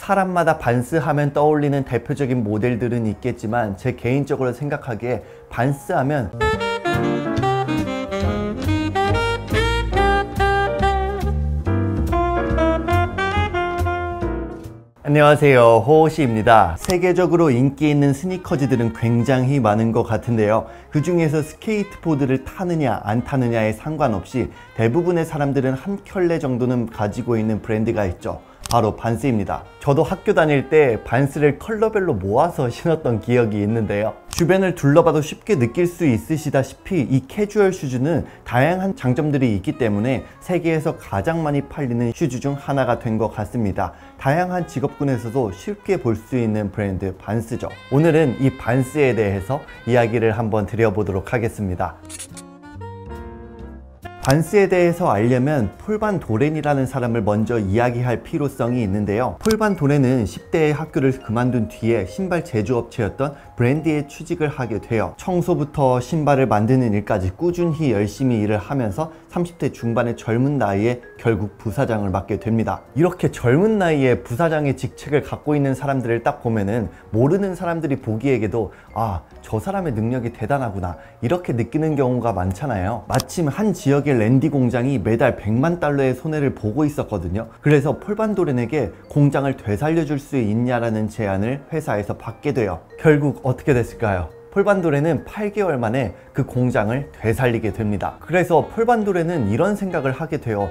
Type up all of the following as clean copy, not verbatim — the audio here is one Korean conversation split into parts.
사람마다 반스 하면 떠올리는 대표적인 모델들은 있겠지만 제 개인적으로 생각하기에 반스 하면 안녕하세요, 호호씨입니다. 세계적으로 인기 있는 스니커즈들은 굉장히 많은 것 같은데요, 그 중에서 스케이트보드를 타느냐 안 타느냐에 상관없이 대부분의 사람들은 한 켤레 정도는 가지고 있는 브랜드가 있죠. 바로 반스입니다. 저도 학교 다닐 때 반스를 컬러별로 모아서 신었던 기억이 있는데요, 주변을 둘러봐도 쉽게 느낄 수 있으시다시피 이 캐주얼 슈즈는 다양한 장점들이 있기 때문에 세계에서 가장 많이 팔리는 슈즈 중 하나가 된 것 같습니다. 다양한 직업군에서도 쉽게 볼 수 있는 브랜드 반스죠. 오늘은 이 반스에 대해서 이야기를 한번 드려보도록 하겠습니다. 반스에 대해서 알려면 폴 반 도렌이라는 사람을 먼저 이야기할 필요성이 있는데요, 폴 반 도렌은 10대의 학교를 그만둔 뒤에 신발 제조업체였던 브랜디에 취직을 하게 돼요. 청소부터 신발을 만드는 일까지 꾸준히 열심히 일을 하면서 30대 중반의 젊은 나이에 결국 부사장을 맡게 됩니다. 이렇게 젊은 나이에 부사장의 직책을 갖고 있는 사람들을 딱 보면은 모르는 사람들이 보기에도 아, 저 사람의 능력이 대단하구나 이렇게 느끼는 경우가 많잖아요. 마침 한 지역의 랜디 공장이 매달 100만 달러의 손해를 보고 있었거든요. 그래서 폴 반 도렌에게 공장을 되살려줄 수 있냐라는 제안을 회사에서 받게 돼요. 결국 어떻게 됐을까요? 폴 반 도렌은 8개월 만에 그 공장을 되살리게 됩니다. 그래서 폴 반 도렌은 이런 생각을 하게 돼요.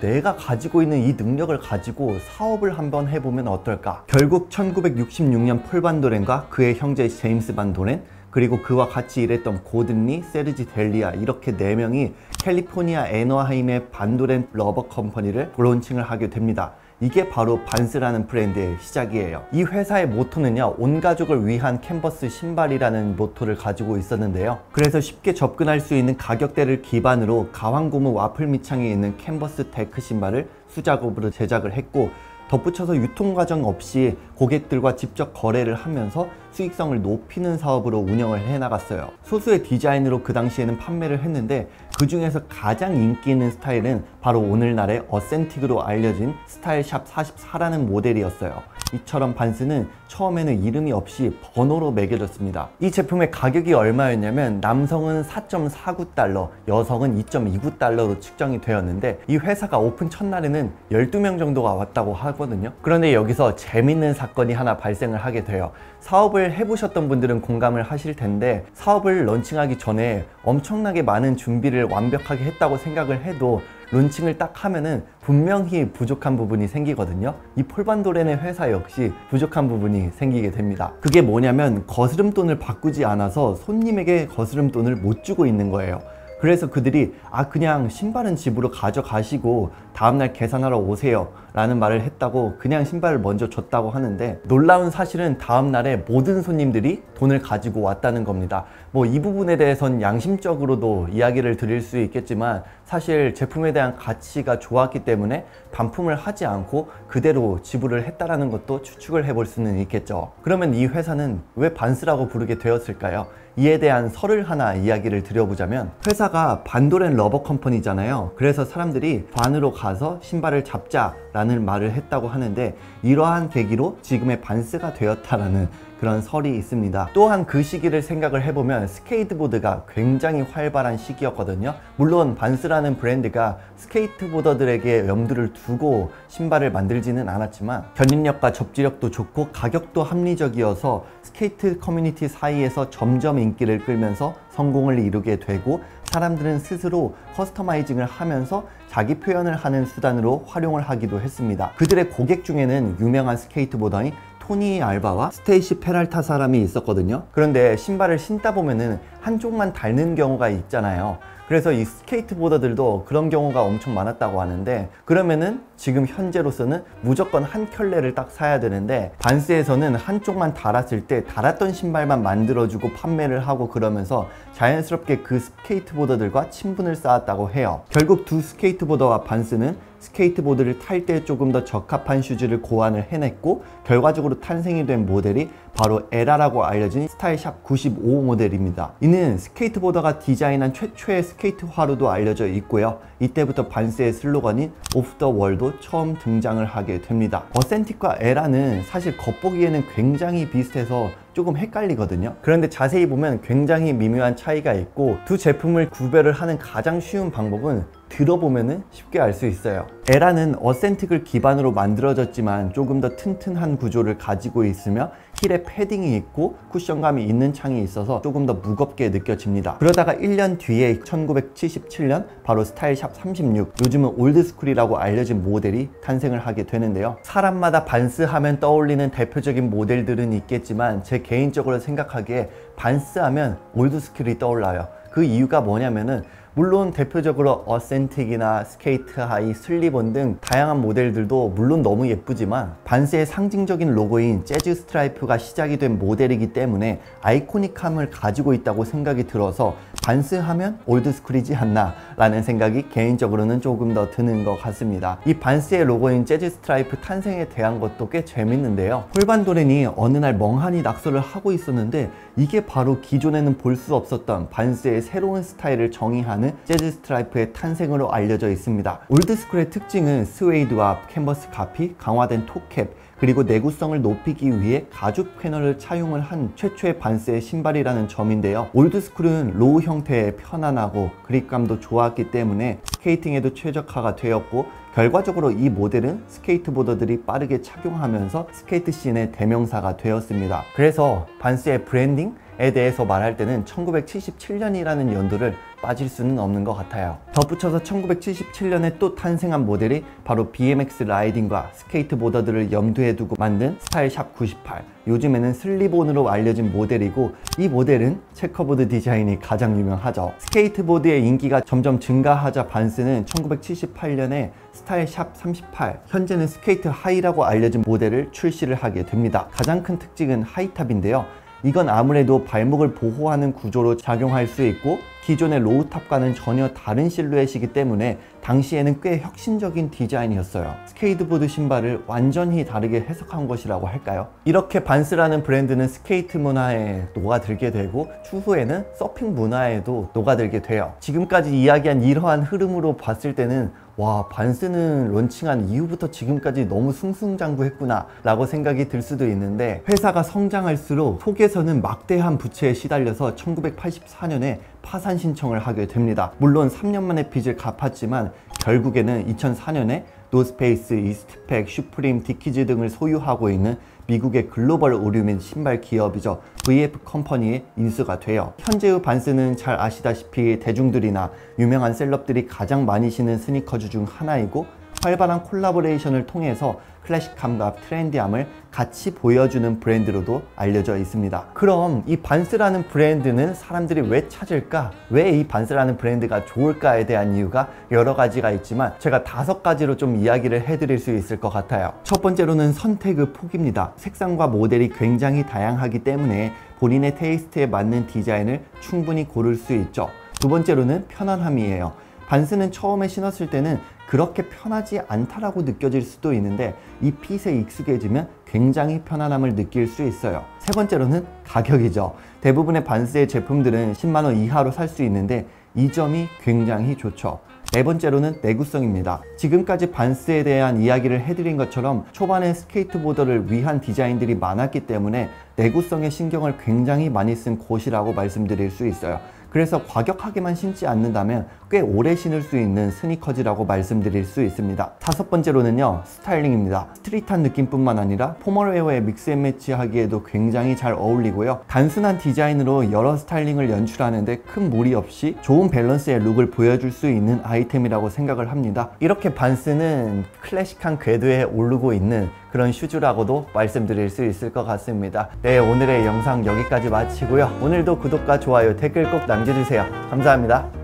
내가 가지고 있는 이 능력을 가지고 사업을 한번 해보면 어떨까? 결국 1966년 폴 반 도렌과 그의 형제 제임스 반 도렌, 그리고 그와 같이 일했던 고든 리, 세르지 델리아, 이렇게 4명이 캘리포니아 애너하임의 반 도렌 러버 컴퍼니를 론칭을 하게 됩니다. 이게 바로 반스라는 브랜드의 시작이에요. 이 회사의 모토는요, 온 가족을 위한 캔버스 신발이라는 모토를 가지고 있었는데요, 그래서 쉽게 접근할 수 있는 가격대를 기반으로 가황고무 와플 밑창에 있는 캔버스 데크 신발을 수작업으로 제작을 했고, 덧붙여서 유통과정 없이 고객들과 직접 거래를 하면서 수익성을 높이는 사업으로 운영을 해나갔어요. 소수의 디자인으로 그 당시에는 판매를 했는데 그 중에서 가장 인기 있는 스타일은 바로 오늘날의 어센틱으로 알려진 스타일샵 44라는 모델이었어요. 이처럼 반스는 처음에는 이름이 없이 번호로 매겨졌습니다. 이 제품의 가격이 얼마였냐면 남성은 4.49달러, 여성은 2.29달러로 측정이 되었는데 이 회사가 오픈 첫날에는 12명 정도가 왔다고 하거든요. 그런데 여기서 재밌는 사건이 하나 발생을 하게 돼요. 사업을 해보셨던 분들은 공감을 하실 텐데, 사업을 런칭하기 전에 엄청나게 많은 준비를 완벽하게 했다고 생각을 해도 론칭을 딱 하면은 분명히 부족한 부분이 생기거든요. 이 폴 반 도렌의 회사 역시 부족한 부분이 생기게 됩니다. 그게 뭐냐면 거스름돈을 바꾸지 않아서 손님에게 거스름돈을 못 주고 있는 거예요. 그래서 그들이 그냥 신발은 집으로 가져가시고 다음날 계산하러 오세요 라는 말을 했다고 그냥 신발을 먼저 줬다고 하는데, 놀라운 사실은 다음날에 모든 손님들이 돈을 가지고 왔다는 겁니다. 이 부분에 대해선 양심적으로도 이야기를 드릴 수 있겠지만 사실 제품에 대한 가치가 좋았기 때문에 반품을 하지 않고 그대로 지불을 했다라는 것도 추측을 해볼 수는 있겠죠. 그러면 이 회사는 왜 반스라고 부르게 되었을까요? 이에 대한 설을 하나 이야기를 드려보자면, 회사가 반 도렌 러버 컴퍼니잖아요. 그래서 사람들이 반으로 가서 신발을 잡자 라는 말을 했다고 하는데, 이러한 계기로 지금의 반스가 되었다라는 그런 설이 있습니다. 또한 그 시기를 생각을 해보면 스케이트보드가 굉장히 활발한 시기였거든요. 물론 반스라는 브랜드가 스케이트보더들에게 염두를 두고 신발을 만들지는 않았지만 견인력과 접지력도 좋고 가격도 합리적이어서 스케이트 커뮤니티 사이에서 점점 인기를 끌면서 성공을 이루게 되고, 사람들은 스스로 커스터마이징을 하면서 자기 표현을 하는 수단으로 활용을 하기도 했습니다. 그들의 고객 중에는 유명한 스케이트보더인 토니 알바와 스테이시 페랄타 사람이 있었거든요. 그런데 신발을 신다 보면은 한쪽만 닳는 경우가 있잖아요. 그래서 이 스케이트보더들도 그런 경우가 엄청 많았다고 하는데, 그러면은 지금 현재로서는 무조건 한 켤레를 딱 사야 되는데, 반스에서는 한쪽만 닳았을 때 닳았던 신발만 만들어주고 판매를 하고 그러면서 자연스럽게 그 스케이트보더들과 친분을 쌓았다고 해요. 결국 두 스케이트보더와 반스는 스케이트보드를 탈 때 조금 더 적합한 슈즈를 고안을 해냈고 결과적으로 탄생이 된 모델이 바로 에라라고 알려진 스타일샵 95 모델입니다. 이는 스케이트보더가 디자인한 최초의 스케이트화로도 알려져 있고요. 이때부터 반스의 슬로건인 오프 더 월도 처음 등장을 하게 됩니다. 어센틱과 에라는 사실 겉보기에는 굉장히 비슷해서 조금 헷갈리거든요. 그런데 자세히 보면 굉장히 미묘한 차이가 있고 두 제품을 구별을 하는 가장 쉬운 방법은 들어보면 쉽게 알 수 있어요. 에라는 어센틱을 기반으로 만들어졌지만 조금 더 튼튼한 구조를 가지고 있으며 힐에 패딩이 있고 쿠션감이 있는 창이 있어서 조금 더 무겁게 느껴집니다. 그러다가 1년 뒤에 1977년 바로 스타일샵 36, 요즘은 올드스쿨이라고 알려진 모델이 탄생을 하게 되는데요. 사람마다 반스 하면 떠올리는 대표적인 모델들은 있겠지만 제 개인적으로 생각하기에 반스 하면 올드스쿨이 떠올라요. 그 이유가 뭐냐면은 물론 대표적으로 어센틱이나 스케이트 하이, 슬립온 등 다양한 모델들도 물론 너무 예쁘지만 반스의 상징적인 로고인 재즈 스트라이프가 시작이 된 모델이기 때문에 아이코닉함을 가지고 있다고 생각이 들어서 반스 하면 올드스쿨이지 않나 라는 생각이 개인적으로는 조금 더 드는 것 같습니다. 이 반스의 로고인 재즈 스트라이프 탄생에 대한 것도 꽤 재밌는데요. 폴반도렌이 어느 날 멍하니 낙서를 하고 있었는데 이게 바로 기존에는 볼 수 없었던 반스의 새로운 스타일을 정의하는 재즈 스트라이프의 탄생으로 알려져 있습니다. 올드스쿨의 특징은 스웨이드와 캔버스 카피, 강화된 톱캡, 그리고 내구성을 높이기 위해 가죽 패널을 차용을 한 최초의 반스의 신발이라는 점인데요. 올드스쿨은 로우 형태의 편안하고 그립감도 좋았기 때문에 스케이팅에도 최적화가 되었고 결과적으로 이 모델은 스케이트보더들이 빠르게 착용하면서 스케이트 씬의 대명사가 되었습니다. 그래서 반스의 브랜딩에 대해서 말할 때는 1977년이라는 연도를 빠질 수는 없는 것 같아요. 덧붙여서 1977년에 또 탄생한 모델이 바로 BMX 라이딩과 스케이트보더들을 염두에 두고 만든 스타일샵 98, 요즘에는 슬립온으로 알려진 모델이고 이 모델은 체커보드 디자인이 가장 유명하죠. 스케이트보드의 인기가 점점 증가하자 반스는 1978년에 스타일샵 38, 현재는 스케이트 하이라고 알려진 모델을 출시를 하게 됩니다. 가장 큰 특징은 하이탑인데요. 이건 아무래도 발목을 보호하는 구조로 작용할 수 있고 기존의 로우탑과는 전혀 다른 실루엣이기 때문에 당시에는 꽤 혁신적인 디자인이었어요. 스케이트보드 신발을 완전히 다르게 해석한 것이라고 할까요? 이렇게 반스라는 브랜드는 스케이트 문화에 녹아들게 되고 추후에는 서핑 문화에도 녹아들게 돼요. 지금까지 이야기한 이러한 흐름으로 봤을 때는 와, 반스는 론칭한 이후부터 지금까지 너무 승승장구했구나 라고 생각이 들 수도 있는데 회사가 성장할수록 속에서는 막대한 부채에 시달려서 1984년에 파산 신청을 하게 됩니다. 물론 3년 만에 빚을 갚았지만 결국에는 2004년에 노스페이스, 이스트팩, 슈프림, 디키즈 등을 소유하고 있는 미국의 글로벌 의류 및 신발 기업이죠. VF 컴퍼니에 인수가 돼요. 현재의 반스는 잘 아시다시피 대중들이나 유명한 셀럽들이 가장 많이 신는 스니커즈 중 하나이고 활발한 콜라보레이션을 통해서 클래식함과 트렌디함을 같이 보여주는 브랜드로도 알려져 있습니다. 그럼 이 반스라는 브랜드는 사람들이 왜 찾을까? 왜 이 반스라는 브랜드가 좋을까에 대한 이유가 여러 가지가 있지만 제가 5가지로 좀 이야기를 해드릴 수 있을 것 같아요. 첫 번째로는 선택의 폭입니다. 색상과 모델이 굉장히 다양하기 때문에 본인의 테이스트에 맞는 디자인을 충분히 고를 수 있죠. 두 번째로는 편안함이에요. 반스는 처음에 신었을 때는 그렇게 편하지 않다라고 느껴질 수도 있는데 이 핏에 익숙해지면 굉장히 편안함을 느낄 수 있어요. 세 번째로는 가격이죠. 대부분의 반스의 제품들은 10만 원 이하로 살 수 있는데 이 점이 굉장히 좋죠. 네 번째로는 내구성입니다. 지금까지 반스에 대한 이야기를 해드린 것처럼 초반에 스케이트보더를 위한 디자인들이 많았기 때문에 내구성에 신경을 굉장히 많이 쓴 곳이라고 말씀드릴 수 있어요. 그래서 과격하게만 신지 않는다면 꽤 오래 신을 수 있는 스니커즈라고 말씀드릴 수 있습니다. 다섯 번째로는요, 스타일링입니다. 스트릿한 느낌뿐만 아니라 포멀웨어에 믹스앤매치 하기에도 굉장히 잘 어울리고요. 단순한 디자인으로 여러 스타일링을 연출하는데 큰 무리 없이 좋은 밸런스의 룩을 보여줄 수 있는 아이템이라고 생각을 합니다. 이렇게 반스는 클래식한 궤도에 오르고 있는 그런 슈즈라고도 말씀드릴 수 있을 것 같습니다. 네, 오늘의 영상 여기까지 마치고요. 오늘도 구독과 좋아요, 댓글 꼭 남겨주세요. 감사합니다.